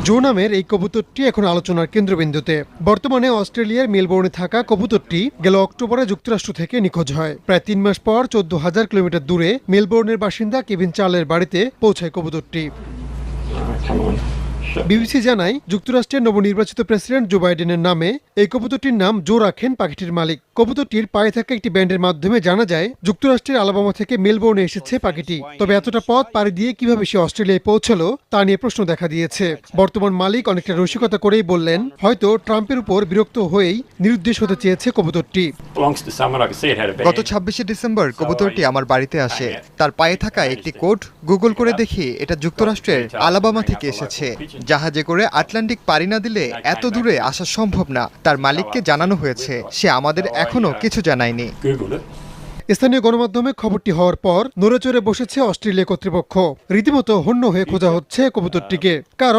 জো নামের এই কবুতরটি এখন আলোচনার কেন্দ্রবিন্দুতে। বর্তমানে অস্ট্রেলিয়ার মেলবোর্নে থাকা কবুতরটি গেল অক্টোবরে যুক্তরাষ্ট্র থেকে নিখোঁজ হয়। প্রায় ৩ মাস পর ১৪,০০০ কিলোমিটার দূরে মেলবোর্নের বাসিন্দা কেভিন চার্লের বাড়িতে পৌঁছায় কবুতরটি। বিবিসি জানায়, যুক্তরাষ্ট্রের নবনির্বাচিত প্রেসিডেন্ট জো বাইডেনের নামে এই কবুতরটির নাম জো রাখেন পাখিটির মালিক। কবুতরটির পায়ে থাকা একটি ব্যান্ডের মাধ্যমে জানা যায় যুক্তরাষ্ট্রের আলাবামা থেকে মেলবোর্নে এসেছে পাখিটি। তবে এতটা পথ পাড়ি দিয়ে কিভাবে সে অস্ট্রেলিয়ায় পৌঁছলো তা নিয়ে প্রশ্ন দেখা দিয়েছে। বর্তমান মালিক অনেকটা রসিকতা করেই বললেন, হয়তো ট্রাম্পের উপর বিরক্ত হয়েই নিরুদ্দেশ হতে চেয়েছে কবুতরটি। গত ২৬শে ডিসেম্বর কবুতরটি আমার বাড়িতে আসে। তার পায়ে থাকা একটি কোড গুগল করে দেখি এটা যুক্তরাষ্ট্রের আলাবামা থেকে এসেছে। জাহাজে করে আটলান্টিক পাড়ি না দিলে এত দূরে আসা সম্ভব না। তার মালিককে জানানো হয়েছে, সে আমাদের এখনো কিছু জানায়নি। স্থানীয় গণমাধ্যমে খবরটি হওয়ার পর নড়েচড়ে বসেছে অস্ট্রেলিয়া কর্তৃপক্ষ। রীতিমতো হন্য হয়ে খোঁজা হচ্ছে কবুতরটিকে। কারণ